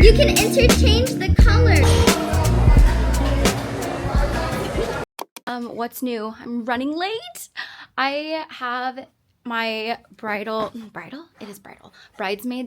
You can interchange the colors. What's new? I'm running late. I have my bridesmaids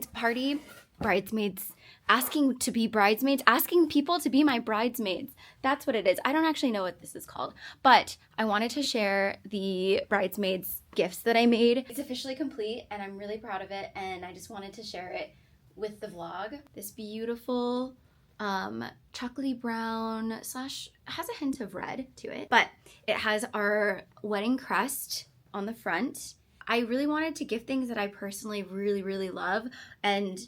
party. Bridesmaids asking to be bridesmaids, asking people to be my bridesmaids. That's what it is. I don't actually know what this is called, but I wanted to share the bridesmaids gifts that I made. It's officially complete and I'm really proud of it, and I just wanted to share it with the vlog. This beautiful chocolatey brown slash has a hint of red to it, but it has our wedding crest on the front. I really wanted to gift things that I personally really love and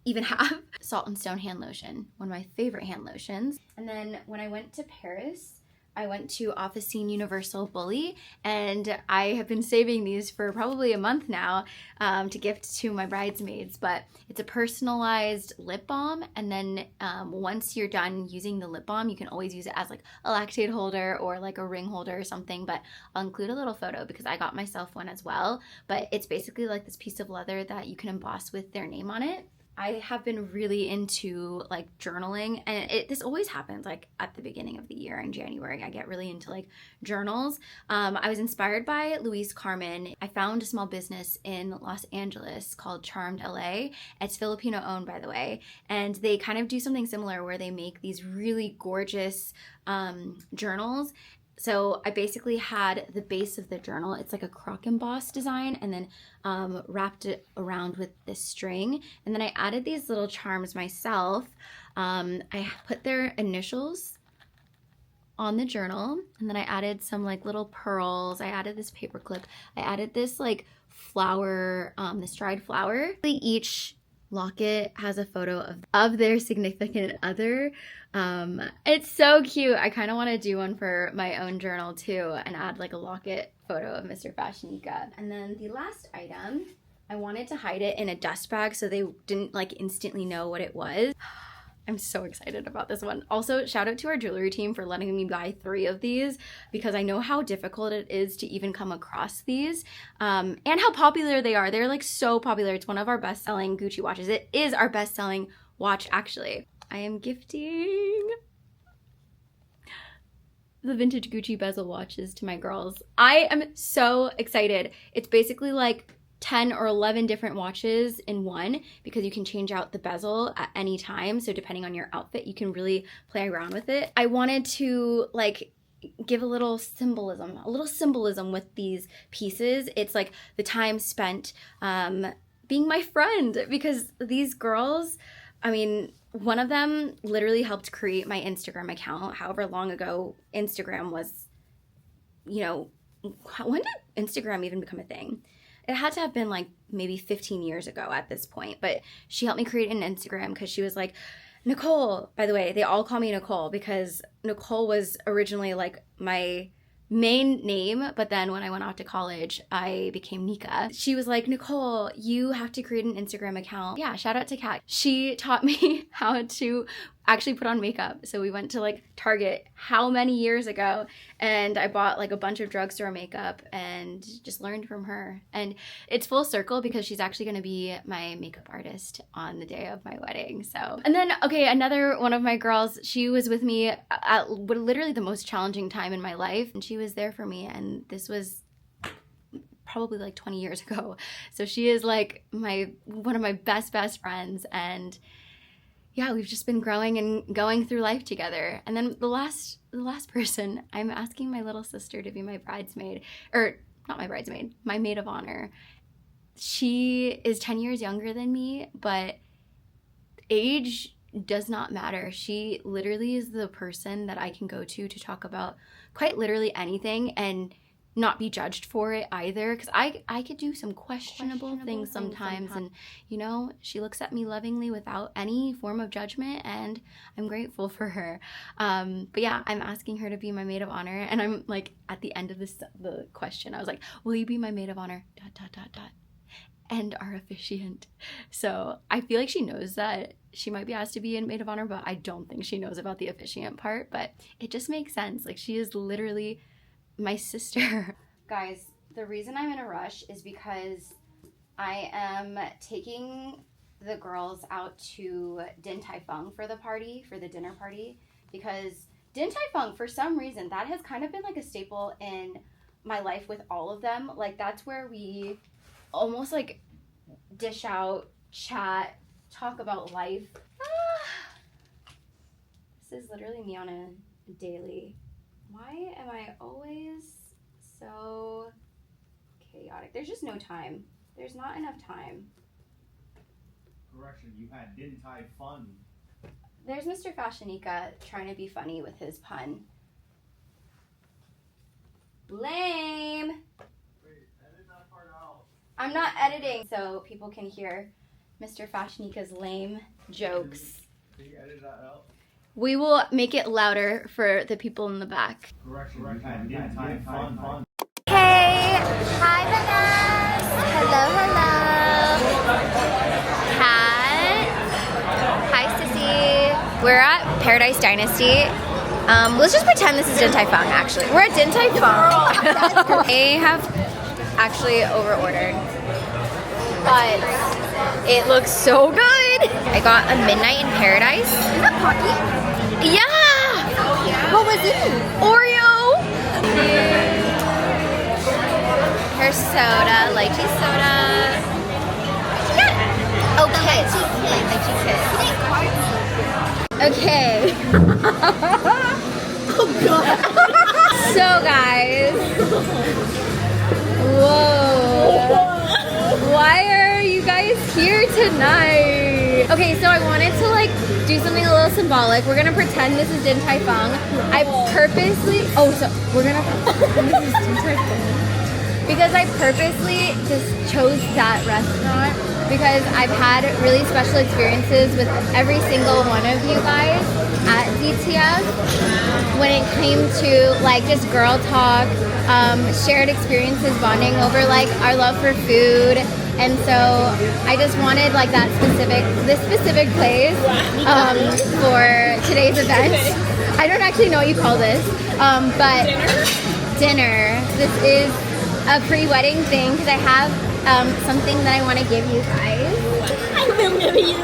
even have. Salt and Stone hand lotion, one of my favorite hand lotions. And then when I went to Paris, I went to Officine Universal Bully, and I have been saving these for probably a month now to gift to my bridesmaids. But it's a personalized lip balm, and then once you're done using the lip balm, you can always use it as like a lactate holder or like a ring holder or something. But I'll include a little photo because I got myself one as well. But it's basically like this piece of leather that you can emboss with their name on it. I have been really into like journaling, and this always happens like at the beginning of the year in January. I get really into like journals. I was inspired by Luis Carmen. I found a small business in Los Angeles called Charmed LA. It's Filipino owned, by the way, and they kind of do something similar where they make these really gorgeous journals. So I basically had the base of the journal. It's like a crock emboss design, and then wrapped it around with this string. And then I added these little charms myself. I put their initials on the journal, and then I added some like little pearls. I added this paper clip. I added this like flower, this dried flower. Each locket has a photo of their significant other. It's so cute. I kind of want to do one for my own journal too and add like a locket photo of Mr. FashionNica. And then the last item, I wanted to hide it in a dust bag so they didn't like instantly know what it was. I'm so excited about this one. Also, shout out to our jewelry team for letting me buy 3 of these because I know how difficult it is to even come across these and how popular they are. They're like so popular. It's one of our best-selling Gucci watches. It is our best-selling watch, actually. I am gifting the vintage Gucci bezel watches to my girls. I am so excited. It's basically like 10 or 11 different watches in one because you can change out the bezel at any time. So depending on your outfit, you can really play around with it. I wanted to like give a little symbolism with these pieces. It's like the time spent being my friend, because these girls, I mean, one of them literally helped create my Instagram account however long ago Instagram was, you know, when did Instagram even become a thing? It had to have been like maybe 15 years ago at this point, but she helped me create an Instagram because she was like, Nicole, by the way, they all call me Nicole because Nicole was originally like my main name, but then when I went off to college, I became Nika. She was like, Nicole, you have to create an Instagram account. Yeah, shout out to Kat. She taught me how to actually put on makeup. So we went to like Target how many years ago, and I bought like a bunch of drugstore makeup and just learned from her. And it's full circle because she's actually going to be my makeup artist on the day of my wedding. So, and then, okay, another one of my girls, she was with me at literally the most challenging time in my life, and she was there for me. And this was probably like 20 years ago. So she is like one of my best friends, and yeah, we've just been growing and going through life together. And then the last person, I'm asking my little sister to be my bridesmaid, or not my bridesmaid, my maid of honor. She is 10 years younger than me, but age does not matter. She literally is the person that I can go to talk about quite literally anything and not be judged for it either, because I could do some questionable things sometimes, and you know, she looks at me lovingly without any form of judgment, and I'm grateful for her. But yeah, I'm asking her to be my maid of honor, and I'm like, at the end of the question, I was like, will you be my maid of honor ... and our officiant. So I feel like she knows that she might be asked to be a maid of honor, but I don't think she knows about the officiant part. But it just makes sense. Like, she is literally my sister. Guys, the reason I'm in a rush is because I am taking the girls out to Din Tai Fung for the dinner party, because Din Tai Fung, for some reason, that has kind of been like a staple in my life with all of them. Like, that's where we almost like dish out, chat, talk about life. This is literally me on a daily. Why am I always so chaotic? There's just no time. There's not enough time. Correction, you had Din Tai Fun. There's Mr. FashionNica trying to be funny with his pun. Lame. Wait, edit that part out. I'm not editing so people can hear Mr. FashionNica's lame jokes. Can you edit that out? We will make it louder for the people in the back. Correction, you had Din Tai Fun. Hey! Hi, Vanessa! Hello, hello! Kat! Hi, Sissy! We're at Paradise Dynasty. Let's just pretend this is Din Tai Fung, actually. We're at Din Tai Fung. They have actually over-ordered, but it looks so good! I got a Midnight in Paradise. Is that Pocky? Yeah! Oh yeah? What was it? Oreo! Her soda, lychee soda. Yeah. Okay. Lychee kiss. Okay. Oh god. So guys. Whoa. Why are you guys here tonight? Okay, so I wanted to like do something a little symbolic. We're gonna pretend this is Din Tai Fung. I purposely, this is Din Tai Fung. Because I purposely just chose that restaurant because I've had really special experiences with every single one of you guys at DTF when it came to like just girl talk, shared experiences, bonding over like our love for food. And so I just wanted like this specific place for today's event. I don't actually know what you call this, but dinner. This is a pre-wedding thing because I have something that I want to give you guys. I will give you.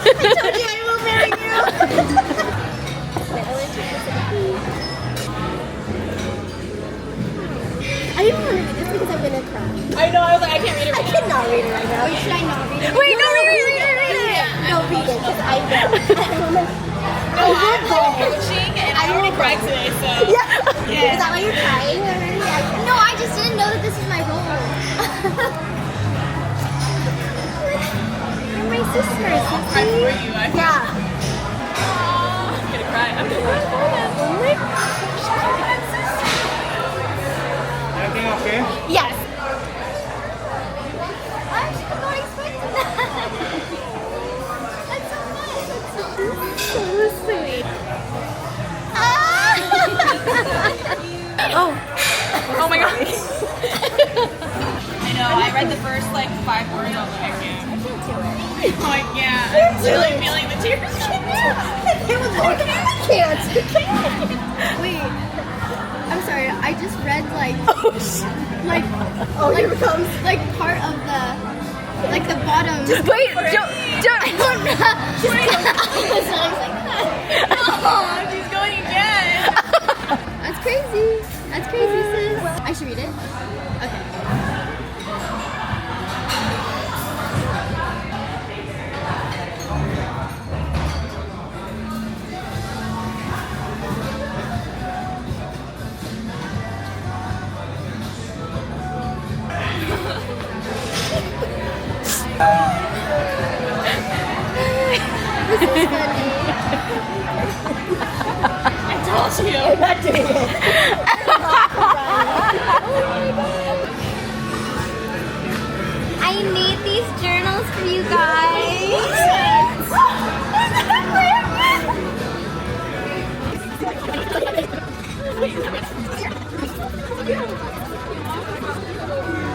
I told you I will marry you. I didn't want to read this because I'm gonna cry. I know, I was like, I can't read it I right now. cannot read it right now. Wait, should I not read it? Wait, no, read it. No, read it because I know. No, I'm like coaching and I already cried today, so. Yeah. Is that why you're crying already? No, I just didn't know that this is my role. You're my sister, I'll cry for you. I'm Yeah. gonna cry. I'm gonna cry for them. Oh my gosh. Everything okay? Yes. I'm not expecting that. That's so nice. That's so sweet. Oh my god. I know, I read the first like 5 words, I was like, I can't. I can't do it. I'm like, yeah, I'm really feeling the tears. It was like, I can't. Wait. I'm sorry. I just read like here it comes. Like part of the bottom. Just wait, don't. I don't know. Just Oh, she's going again. That's crazy. That's crazy, sis. I should read it? Okay. This is funny. I told you. I'm not doing it. I need these journals for you guys.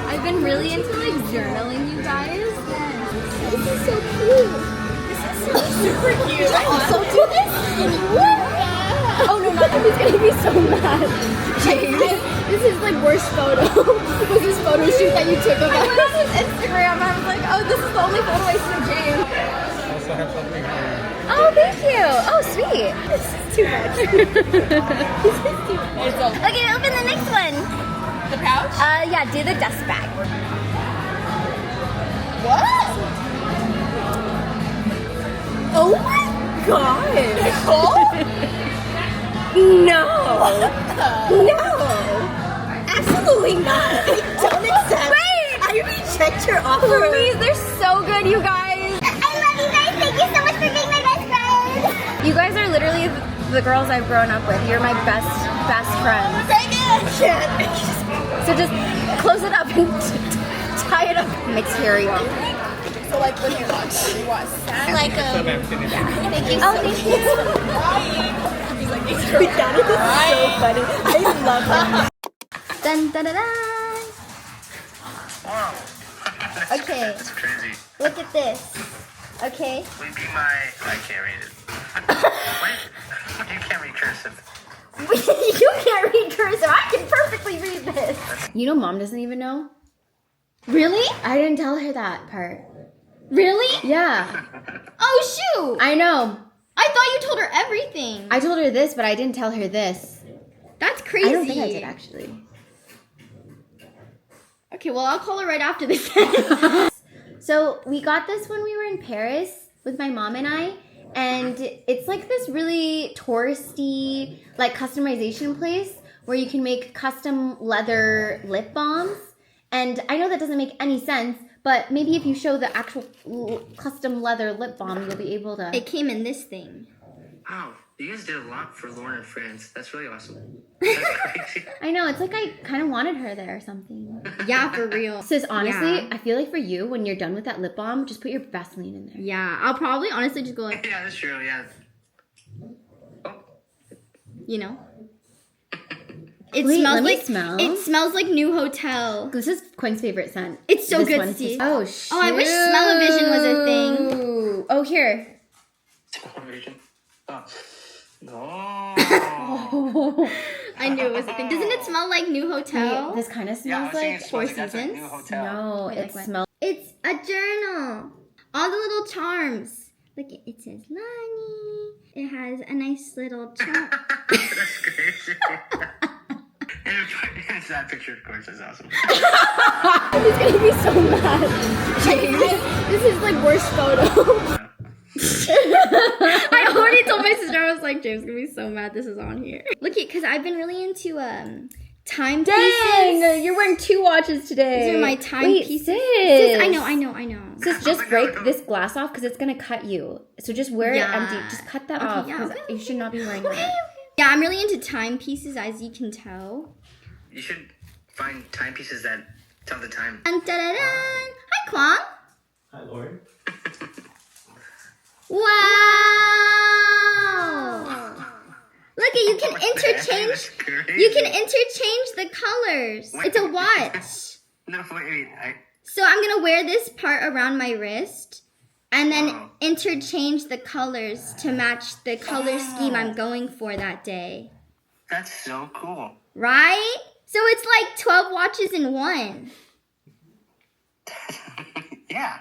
I've been really into like journaling, you guys. This is so cute. Super cute. I also do this. Oh no, not him. He's gonna be so mad. James, this is like worst photo. Was this photo shoot that you took of us? I went on his Instagram. I was like, oh, this is the only photo I see of James. Also have something here. Oh, thank you. Oh, sweet. This is too much. This is too much. Okay, open the next one. The pouch? Yeah, do the dust bag. What? Oh my god. No. No. Absolutely not. I don't accept. Wait! I reject your offer. Please, they're so good, you guys. I love you guys. Thank you so much for being my best friend. You guys are literally the girls I've grown up with. You're my best friends. Thank you. So just close it up and tie it up. Material. So like when you watch like Thank you. Oh, thank you. that is so funny. I love that. Dun dun dun dun. Wow. Okay. That's crazy. Look at this. Okay. We be I can't read it. Wait, you can't read cursive. You can't read cursive. I can perfectly read this. You know, Mom doesn't even know. Really? I didn't tell her that part. Really? Yeah, Oh shoot! I know. I thought you told her everything. I told her this, but I didn't tell her this. That's crazy. I don't think I did actually. Okay, well I'll call her right after this. So we got this when we were in Paris with my mom and I, and it's like this really touristy, like customization place where you can make custom leather lip balms. And I know that doesn't make any sense, but maybe if you show the actual custom leather lip balm, you'll be able to. It came in this thing. Wow, you guys did a lot for Lauren and friends. That's really awesome. That's crazy. I know, it's like I kind of wanted her there or something. Yeah, for real. Sis, honestly, Yeah. I feel like for you, when you're done with that lip balm, just put your Vaseline in there. Yeah, I'll probably honestly just go like, Yeah, that's true, yeah. Oh, you know. It Wait, smells let me like smell. It smells like New Hotel. This is Quinn's favorite scent. It's so This good, one, Steve. Oh, shoot. Oh, I wish smell-o-vision was a thing. Ooh. Oh, here. television. Oh. No. I knew it was a thing. Doesn't it smell like New Hotel? Wait, this kind of Yeah, I smells was thinking like... it Four smells like that's a Seasons? new hotel. No, Wait, it like what? smells... It's a journal. All the little charms. Look, it says Lonnie. It has a nice little charm. That's crazy. And it's that picture, of course, is awesome. He's gonna be so mad. James, this is like worst photo. I already told my sister, I was like, James is gonna be so mad this is on here. Look at, because I've been really into timepieces. Dang! You're wearing 2 watches today. These are my timepieces. Sis, I know. Sis, just break this glass off because it's going to cut you. So just wear Yeah. it empty. Just cut that Okay, off yeah, because okay. you should not be wearing that. Yeah, I'm really into timepieces, as you can tell. You should find timepieces that tell the time. And da-da-da. Hi, Kwang. Hi, Lauren. Wow. Look at, you can interchange. That's crazy. You can interchange the colors. It's a watch. No, wait. So I'm gonna wear this part around my wrist and then Wow. interchange the colors to match the color scheme I'm going for that day. That's so cool. Right? So it's like 12 watches in one. Yeah.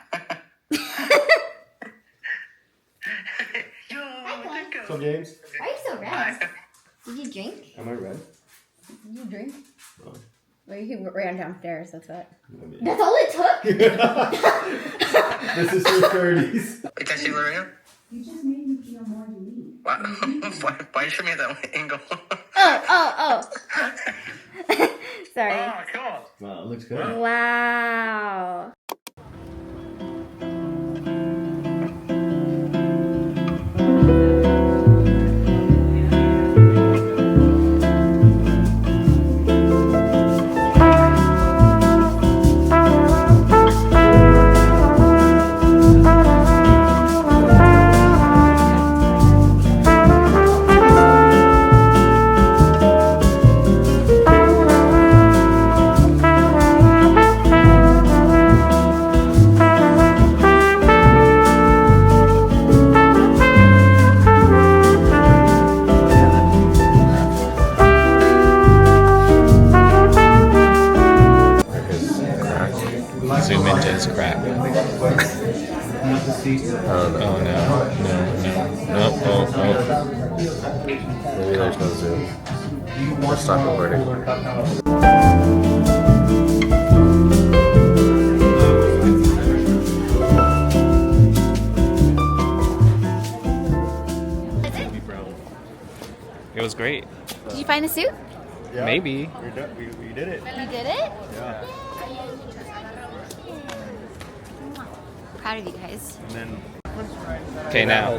Yo, let's So, go. James, Why are you so red? Did you drink? am I red? Did you drink? Oh. Well, you ran downstairs, that's what. That's all it took? This is your 30s. Wait, can I see Lorena? You just made me feel more unique. Why you show me that angle? Oh. Sorry. Oh, cool. Wow, it looks good. Wow. is crap. Oh no. No. Oh. Maybe there's no Zoom. We're stop recording. It was great. Did you find a suit? Yeah. Maybe. We did it. You did it? Yeah. Proud of you guys. And then Okay, now.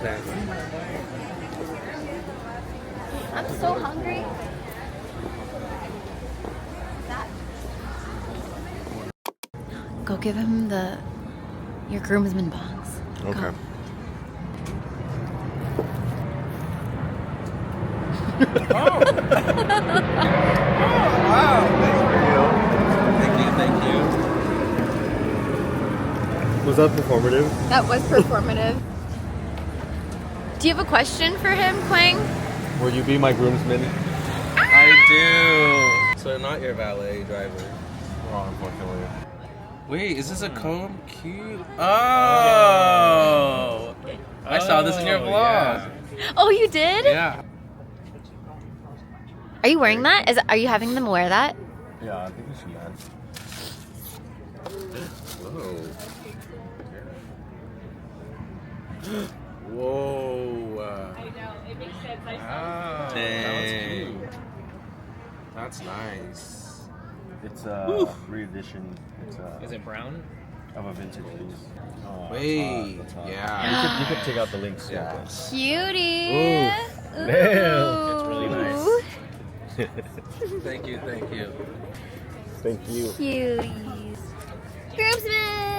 I'm so hungry. Go give him your groomsmen box. Okay. Go. Thank you. Was that performative? That was performative. Do you have a question for him, Quang? Will you be my groomsman? I do. So not your valet driver. Oh, unfortunately. Wait, is this a comb? Cute. Oh. I saw this in your vlog. Oh, you did? Yeah. Are you wearing that? Are you having them wear that? Yeah, I think we should, man. Whoa. I know, it makes sense. I saw Wow. it. That was cute. That's nice. it's a re-edition. It's Is it brown? of a vintage piece. Wait. Yeah. You could take out the links. Yeah. Cutie. Damn. It's really nice. Thank you. Thank you. Cuties. Groomsmen.